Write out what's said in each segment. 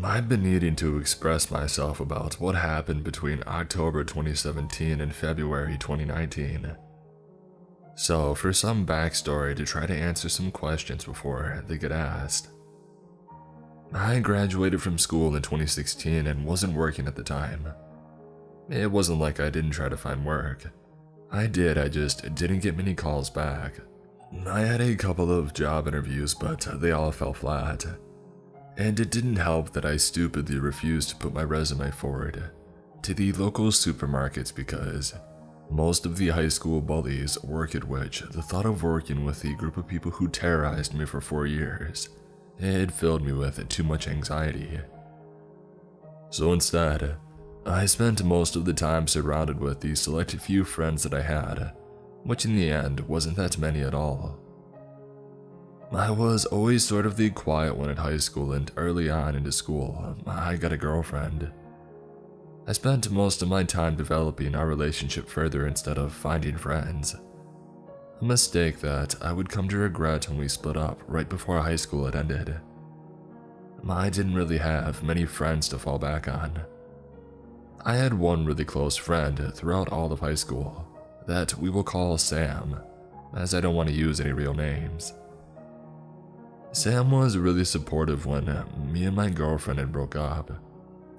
I've been needing to express myself about what happened between October 2017 and February 2019. So, for some backstory to try to answer some questions before they get asked. I graduated from school in 2016 and wasn't working at the time. It wasn't like I didn't try to find work. I did, I just didn't get many calls back. I had a couple of job interviews, but they all fell flat. And it didn't help that I stupidly refused to put my resume forward to the local supermarkets because most of the high school bullies work at which the thought of working with a group of people who terrorized me for 4 years, it filled me with too much anxiety. So instead, I spent most of the time surrounded with the select few friends that I had, which in the end wasn't that many at all. I was always sort of the quiet one at high school, and early on into school, I got a girlfriend. I spent most of my time developing our relationship further instead of finding friends. A mistake that I would come to regret when we split up right before high school had ended. I didn't really have many friends to fall back on. I had one really close friend throughout all of high school that we will call Sam, as I don't want to use any real names. Sam was really supportive when me and my girlfriend had broke up.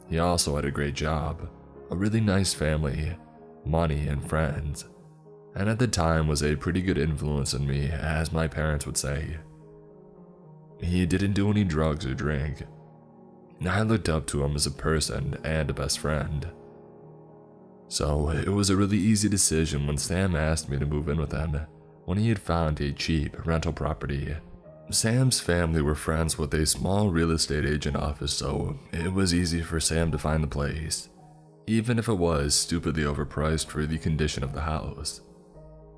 He also had a great job, a really nice family, money, and friends, and at the time was a pretty good influence on me, as my parents would say. He didn't do any drugs or drink. I looked up to him as a person and a best friend. So it was a really easy decision when Sam asked me to move in with him when he had found a cheap rental property. Sam's family were friends with a small real estate agent office, so it was easy for Sam to find the place, even if it was stupidly overpriced for the condition of the house.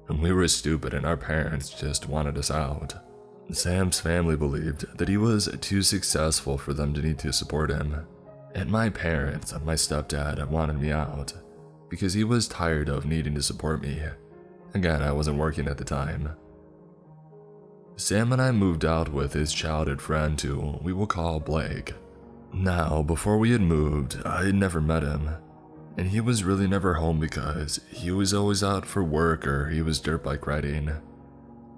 And we were stupid and our parents just wanted us out. Sam's family believed that he was too successful for them to need to support him, and my parents and my stepdad wanted me out because he was tired of needing to support me. Again, I wasn't working at the time. Sam and I moved out with his childhood friend who we will call Blake. Now, before we had moved, I had never met him, and he was really never home because he was always out for work or he was dirt bike riding.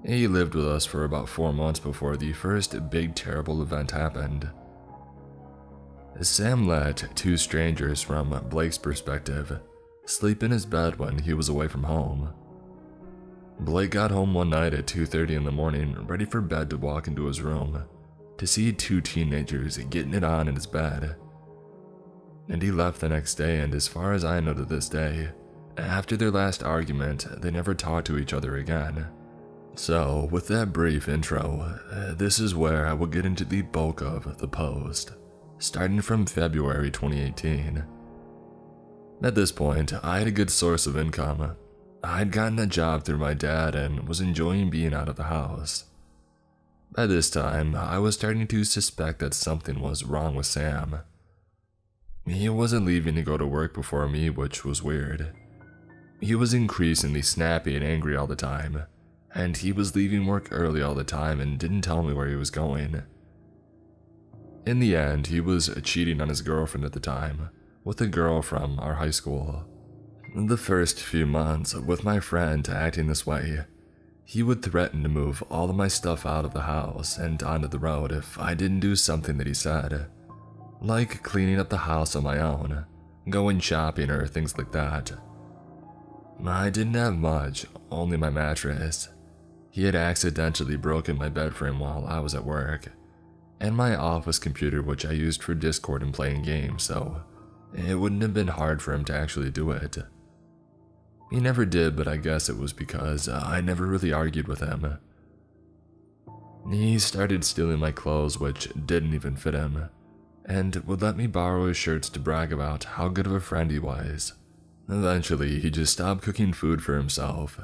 He lived with us for about 4 months before the first big terrible event happened. Sam let 2 strangers from Blake's perspective sleep in his bed when he was away from home. Blake got home one night at 2:30 in the morning, ready for bed to walk into his room, to see 2 teenagers getting it on in his bed. And he left the next day, and as far as I know to this day, after their last argument, they never talked to each other again. So, with that brief intro, this is where I will get into the bulk of the post, starting from February 2018. At this point, I had a good source of income. I had gotten a job through my dad and was enjoying being out of the house. By this time, I was starting to suspect that something was wrong with Sam. He wasn't leaving to go to work before me, which was weird. He was increasingly snappy and angry all the time, and he was leaving work early all the time and didn't tell me where he was going. In the end, he was cheating on his girlfriend at the time, with a girl from our high school. The first few months, with my friend acting this way, he would threaten to move all of my stuff out of the house and onto the road if I didn't do something that he said, like cleaning up the house on my own, going shopping or things like that. I didn't have much, only my mattress. He had accidentally broken my bed frame while I was at work, and my office computer, which I used for Discord and playing games, so it wouldn't have been hard for him to actually do it. He never did, but I guess it was because I never really argued with him. He started stealing my clothes, which didn't even fit him, and would let me borrow his shirts to brag about how good of a friend he was. Eventually, he just stopped cooking food for himself.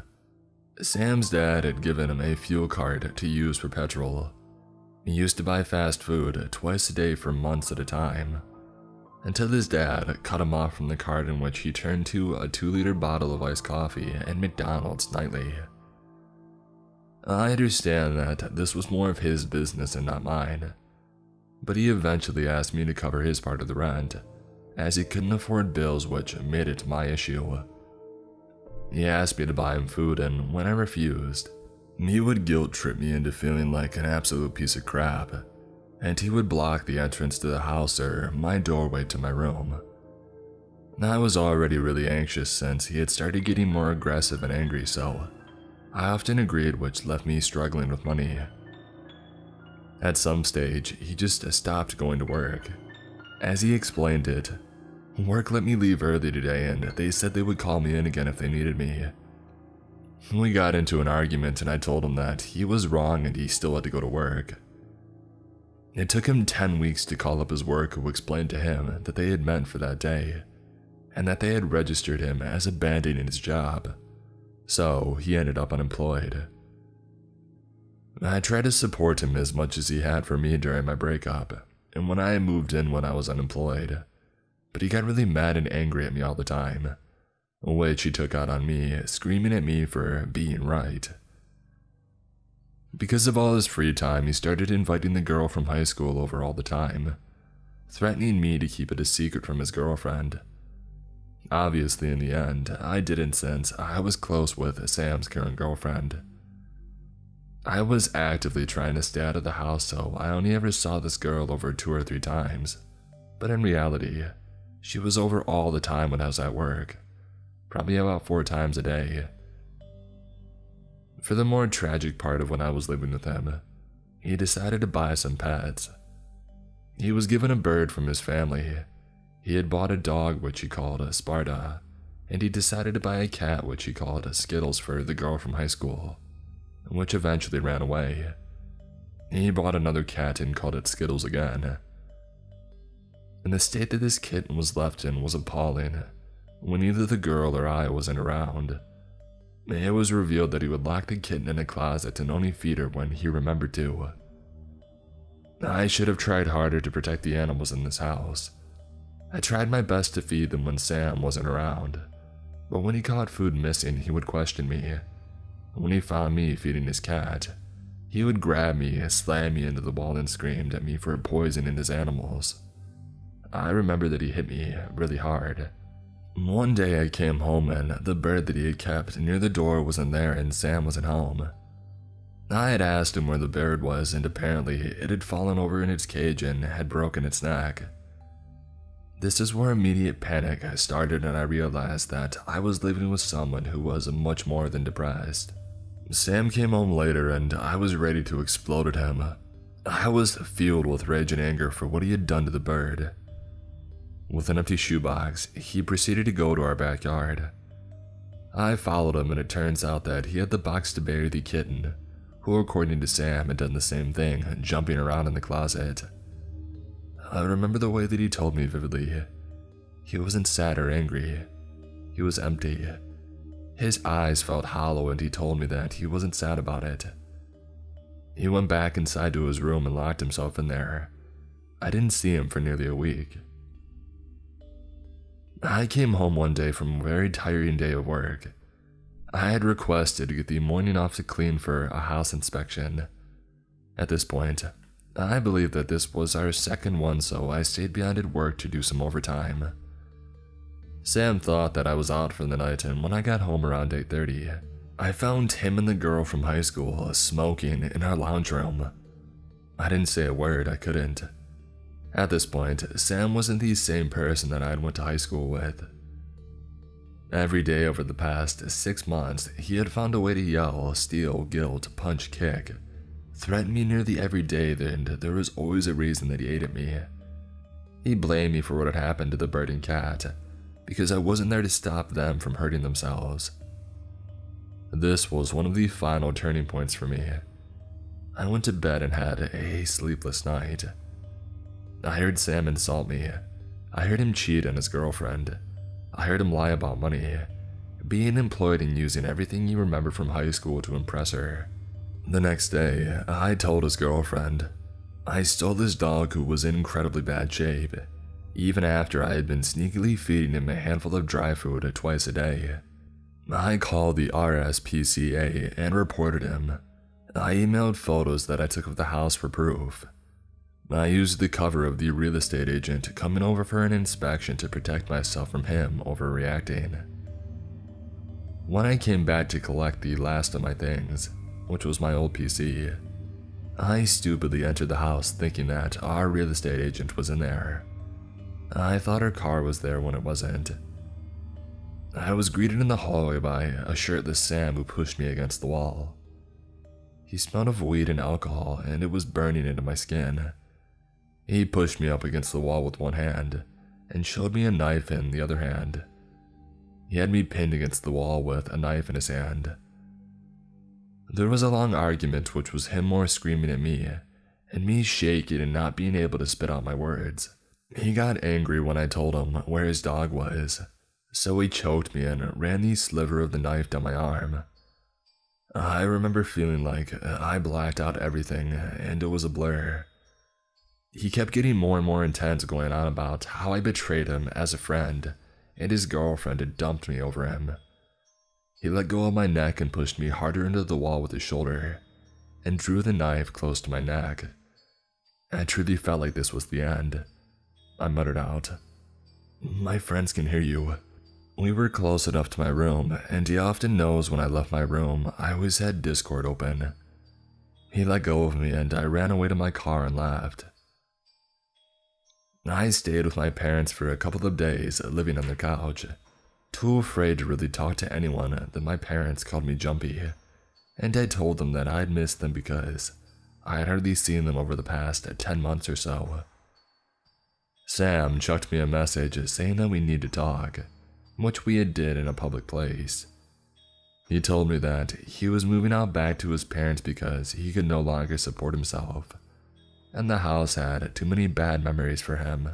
Sam's dad had given him a fuel card to use for petrol. He used to buy fast food twice a day for months at a time, until his dad cut him off from the card, in which he turned to a 2-liter bottle of iced coffee and McDonald's nightly. I understand that this was more of his business and not mine, but he eventually asked me to cover his part of the rent, as he couldn't afford bills, which made it my issue. He asked me to buy him food, and when I refused, he would guilt trip me into feeling like an absolute piece of crap, and he would block the entrance to the house or my doorway to my room. I was already really anxious since he had started getting more aggressive and angry, so I often agreed, which left me struggling with money. At some stage, he just stopped going to work. As he explained it, work let me leave early today and they said they would call me in again if they needed me. We got into an argument and I told him that he was wrong and he still had to go to work. It took him 10 weeks to call up his work, who explained to him that they had met for that day, and that they had registered him as abandoning his job, so he ended up unemployed. I tried to support him as much as he had for me during my breakup, and when I moved in when I was unemployed, but he got really mad and angry at me all the time, which he took out on me, screaming at me for being right. Because of all his free time, he started inviting the girl from high school over all the time, threatening me to keep it a secret from his girlfriend. Obviously, in the end, I didn't, since I was close with Sam's current girlfriend. I was actively trying to stay out of the house, so I only ever saw this girl over 2 or 3 times, but in reality, she was over all the time when I was at work, probably about 4 times a day. For the more tragic part of when I was living with him, he decided to buy some pets. He was given a bird from his family. He had bought a dog, which he called a Sparta, and he decided to buy a cat, which he called a Skittles, for the girl from high school, which eventually ran away. He bought another cat and called it Skittles again. And the state that this kitten was left in was appalling. When either the girl or I wasn't around, it was revealed that he would lock the kitten in a closet and only feed her when he remembered to. I should have tried harder to protect the animals in this house. I tried my best to feed them when Sam wasn't around, but when he caught food missing, he would question me. When he found me feeding his cat, he would grab me, slam me into the wall, and screamed at me for poisoning his animals. I remember that he hit me really hard. One day I came home and the bird that he had kept near the door wasn't there and Sam wasn't home. I had asked him where the bird was, and apparently it had fallen over in its cage and had broken its neck. This is where immediate panic started, and I realized that I was living with someone who was much more than depressed. Sam came home later and I was ready to explode at him. I was filled with rage and anger for what he had done to the bird. With an empty shoebox, he proceeded to go to our backyard. I followed him, and it turns out that he had the box to bury the kitten, who according to Sam had done the same thing, jumping around in the closet. I remember the way that he told me vividly. He wasn't sad or angry. He was empty. His eyes felt hollow, and he told me that he wasn't sad about it. He went back inside to his room and locked himself in there. I didn't see him for nearly a week. I came home one day from a very tiring day of work. I had requested to get the morning off to clean for a house inspection. At this point, I believe that this was our second one, so I stayed behind at work to do some overtime. Sam thought that I was out for the night, and when I got home around 8:30, I found him and the girl from high school smoking in our lounge room. I didn't say a word, I couldn't. At this point, Sam wasn't the same person that I had went to high school with. Every day over the past 6 months, he had found a way to yell, steal, guilt, punch, kick, threaten me nearly every day, and there was always a reason that he hated me. He blamed me for what had happened to the bird and cat, because I wasn't there to stop them from hurting themselves. This was one of the final turning points for me. I went to bed and had a sleepless night. I heard Sam insult me. I heard him cheat on his girlfriend. I heard him lie about money, being employed and using everything he remembered from high school to impress her. The next day, I told his girlfriend. I stole this dog who was in incredibly bad shape, even after I had been sneakily feeding him a handful of dry food twice a day. I called the RSPCA and reported him. I emailed photos that I took of the house for proof. I used the cover of the real estate agent coming over for an inspection to protect myself from him overreacting. When I came back to collect the last of my things, which was my old PC, I stupidly entered the house thinking that our real estate agent was in there. I thought her car was there when it wasn't. I was greeted in the hallway by a shirtless Sam who pushed me against the wall. He smelled of weed and alcohol, and it was burning into my skin. He pushed me up against the wall with one hand and showed me a knife in the other hand. He had me pinned against the wall with a knife in his hand. There was a long argument, which was him more screaming at me and me shaking and not being able to spit out my words. He got angry when I told him where his dog was, so he choked me and ran the sliver of the knife down my arm. I remember feeling like I blacked out everything and it was a blur. He kept getting more and more intense, going on about how I betrayed him as a friend and his girlfriend had dumped me over him. He let go of my neck and pushed me harder into the wall with his shoulder and drew the knife close to my neck. I truly felt like this was the end. I muttered out, "My friends can hear you." We were close enough to my room, and he often knows when I left my room, I always had Discord open. He let go of me and I ran away to my car and left. I stayed with my parents for a couple of days, living on their couch, too afraid to really talk to anyone that my parents called me Jumpy, and I told them that I'd missed them because I had hardly seen them over the past 10 months or so. Sam chucked me a message saying that we need to talk, which we did in a public place. He told me that he was moving out back to his parents because he could no longer support himself, and the house had too many bad memories for him.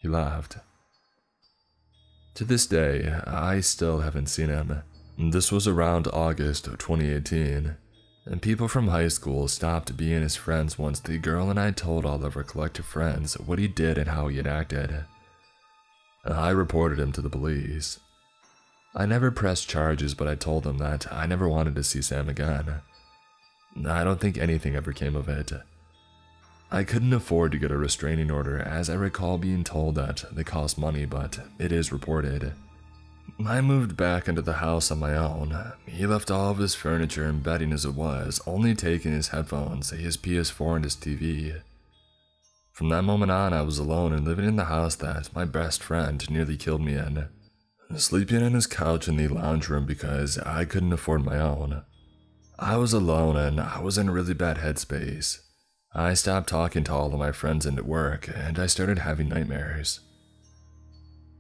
He left. To this day, I still haven't seen him. This was around August of 2018, and people from high school stopped being his friends once the girl and I told all of our collective friends what he did and how he had acted. I reported him to the police. I never pressed charges, but I told them that I never wanted to see Sam again. I don't think anything ever came of it. I couldn't afford to get a restraining order, as I recall being told that they cost money, but it is reported. I moved back into the house on my own. He left all of his furniture and bedding as it was, only taking his headphones, his PS4 and his TV. From that moment on, I was alone and living in the house that my best friend nearly killed me in, sleeping on his couch in the lounge room because I couldn't afford my own. I was alone and I was in a really bad headspace. I stopped talking to all of my friends and at work, and I started having nightmares.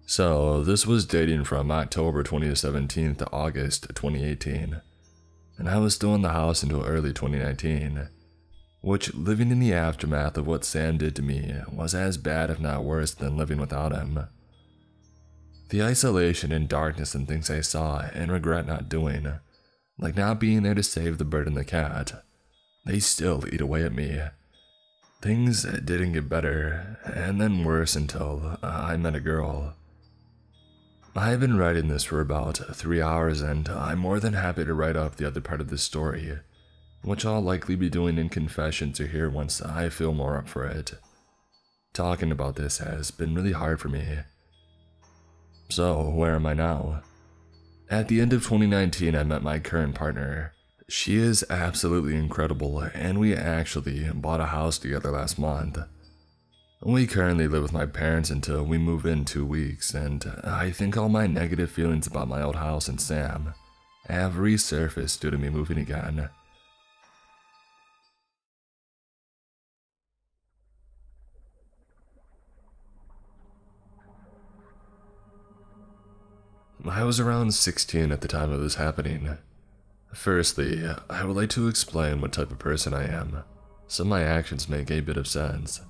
So, this was dating from October 2017 to August 2018, and I was still in the house until early 2019, which, living in the aftermath of what Sam did to me, was as bad if not worse than living without him. The isolation and darkness and things I saw and regret not doing, like not being there to save the bird and the cat, they still eat away at me. Things didn't get better, and then worse until I met a girl. I've been writing this for about 3 hours, and I'm more than happy to write up the other part of this story, which I'll likely be doing in confessions or here once I feel more up for it. Talking about this has been really hard for me. So, where am I now? At the end of 2019, I met my current partner. She is absolutely incredible, and we actually bought a house together last month. We currently live with my parents until we move in 2 weeks, and I think all my negative feelings about my old house and Sam have resurfaced due to me moving again. I was around 16 at the time of this happening. Firstly, I would like to explain what type of person I am, so my actions make a bit of sense.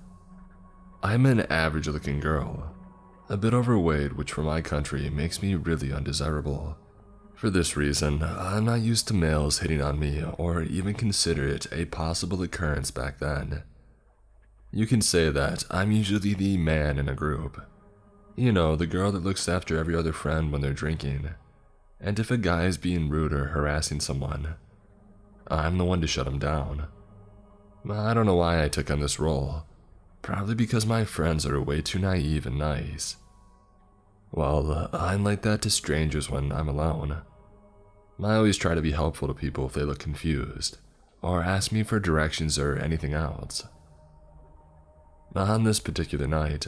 I'm an average-looking girl, a bit overweight, which for my country makes me really undesirable. For this reason, I'm not used to males hitting on me or even consider it a possible occurrence back then. You can say that I'm usually the man in a group. You know, the girl that looks after every other friend when they're drinking. And if a guy is being rude or harassing someone, I'm the one to shut him down. I don't know why I took on this role. Probably because my friends are way too naive and nice. Well, I'm like that to strangers when I'm alone. I always try to be helpful to people if they look confused, or ask me for directions or anything else. On this particular night,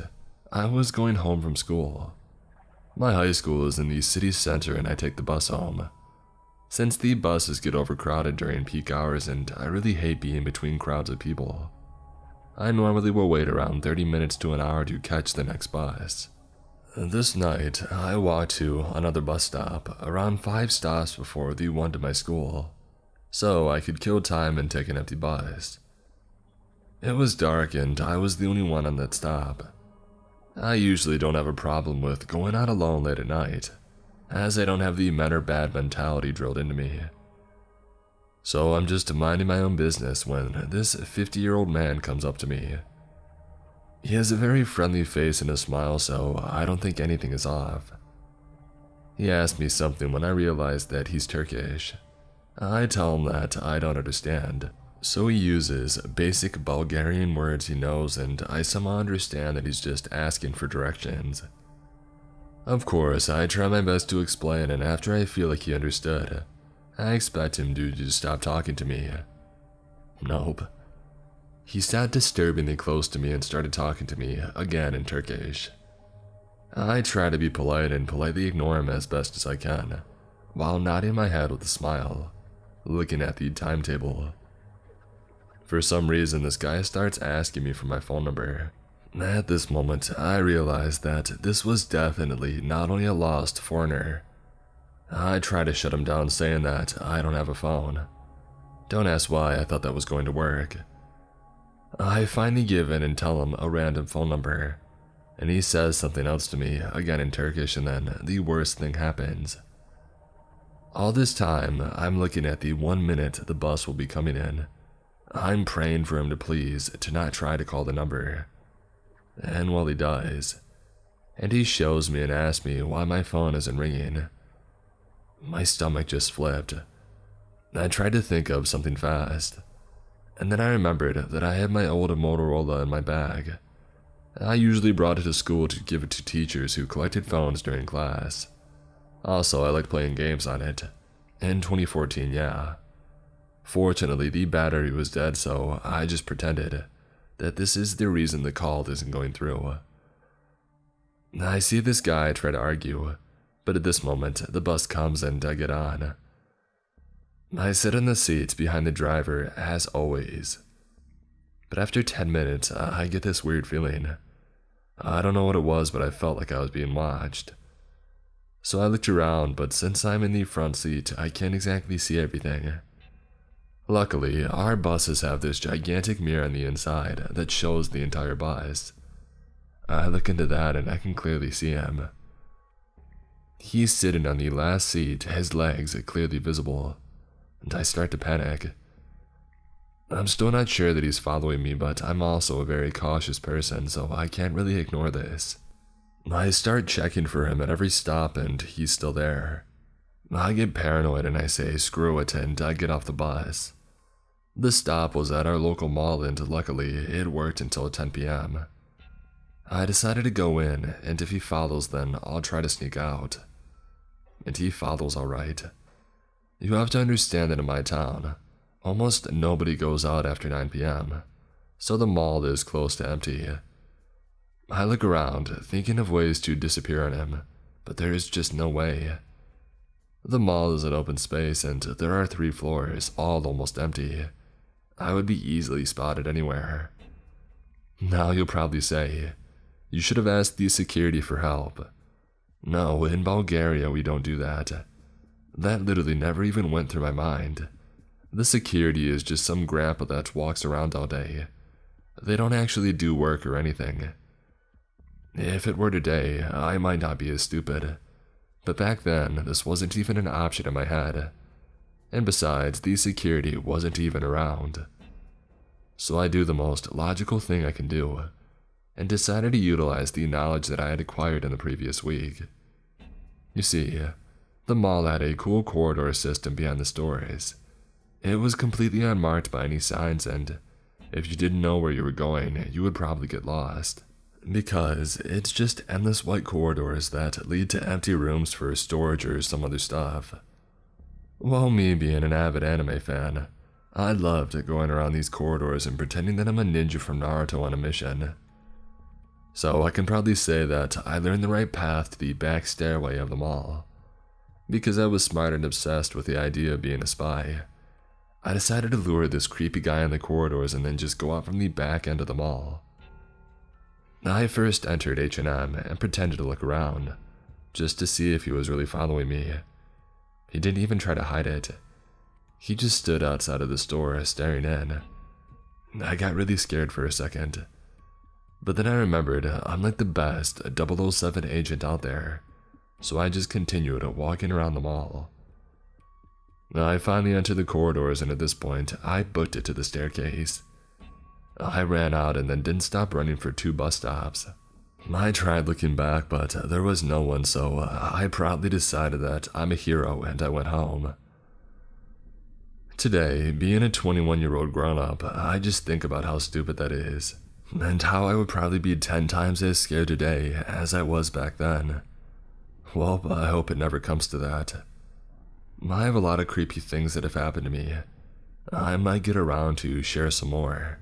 I was going home from school. My high school is in the city center and I take the bus home. Since the buses get overcrowded during peak hours and I really hate being between crowds of people, I normally will wait around 30 minutes to an hour to catch the next bus. This night, I walked to another bus stop around 5 stops before the one to my school, so I could kill time and take an empty bus. It was dark and I was the only one on that stop. I usually don't have a problem with going out alone late at night, as I don't have the men are bad mentality drilled into me. So I'm just minding my own business when this 50-year-old man comes up to me. He has a very friendly face and a smile, so I don't think anything is off. He asked me something when I realized that he's Turkish. I tell him that I don't understand, so he uses basic Bulgarian words he knows, and I somehow understand that he's just asking for directions. Of course, I try my best to explain, and after I feel like he understood, I expect him to just stop talking to me. Nope. He sat disturbingly close to me and started talking to me again in Turkish. I try to be polite and politely ignore him as best as I can, while nodding my head with a smile, looking at the timetable. For some reason, this guy starts asking me for my phone number. At this moment, I realized that this was definitely not only a lost foreigner. I try to shut him down saying that I don't have a phone. Don't ask why I thought that was going to work. I finally give in and tell him a random phone number, and he says something else to me, again in Turkish, and then the worst thing happens. All this time, I'm looking at the 1 minute the bus will be coming in. I'm praying for him to please to not try to call the number. And well, he does. And he shows me and asks me why my phone isn't ringing. My stomach just flipped. I tried to think of something fast. And then I remembered that I had my old Motorola in my bag. I usually brought it to school to give it to teachers who collected phones during class. Also, I liked playing games on it. In 2014, yeah. Fortunately, the battery was dead, so I just pretended that this is the reason the call isn't going through. I see this guy try to argue, but at this moment, the bus comes and I get on. I sit in the seats behind the driver, as always. But after 10 minutes, I get this weird feeling. I don't know what it was, but I felt like I was being watched. So I looked around, but since I'm in the front seat, I can't exactly see everything. Luckily, our buses have this gigantic mirror on the inside that shows the entire bus. I look into that and I can clearly see him. He's sitting on the last seat, his legs clearly visible. And I start to panic. I'm still not sure that he's following me, but I'm also a very cautious person, so I can't really ignore this. I start checking for him at every stop and he's still there. I get paranoid and I say screw it and I get off the bus. The stop was at our local mall and luckily it worked until 10 p.m. I decided to go in, and if he follows then I'll try to sneak out. And he follows alright. You have to understand that in my town, almost nobody goes out after 9 p.m., so the mall is close to empty. I look around, thinking of ways to disappear on him, but there is just no way. The mall is an open space and there are 3 floors, all almost empty. I would be easily spotted anywhere. Now you'll probably say, you should have asked the security for help. No, in Bulgaria we don't do that. That literally never even went through my mind. The security is just some grandpa that walks around all day. They don't actually do work or anything. If it were today, I might not be as stupid. But back then, this wasn't even an option in my head. And besides, the security wasn't even around. So I do the most logical thing I can do, and decided to utilize the knowledge that I had acquired in the previous week. You see, the mall had a cool corridor system behind the stores. It was completely unmarked by any signs and If you didn't know where you were going, you would probably get lost. Because it's just endless white corridors that lead to empty rooms for storage or some other stuff. Well, me being an avid anime fan, I loved going around these corridors and pretending that I'm a ninja from Naruto on a mission. So I can proudly say that I learned the right path to the back stairway of the mall. Because I was smart and obsessed with the idea of being a spy, I decided to lure this creepy guy in the corridors and then just go out from the back end of the mall. I first entered H&M and pretended to look around, just to see if he was really following me. He didn't even try to hide it. He just stood outside of the store staring in. I got really scared for a second. But then I remembered I'm like the best 007 agent out there, so I just continued walking around the mall. I finally entered the corridors, and at this point, I booked it to the staircase. I ran out and then didn't stop running for 2 bus stops. I tried looking back, but there was no one, so I proudly decided that I'm a hero and I went home. Today, being a 21-year-old grown-up, I just think about how stupid that is, and how I would probably be 10 times as scared today as I was back then. Well, I hope it never comes to that. I have a lot of creepy things that have happened to me. I might get around to share some more.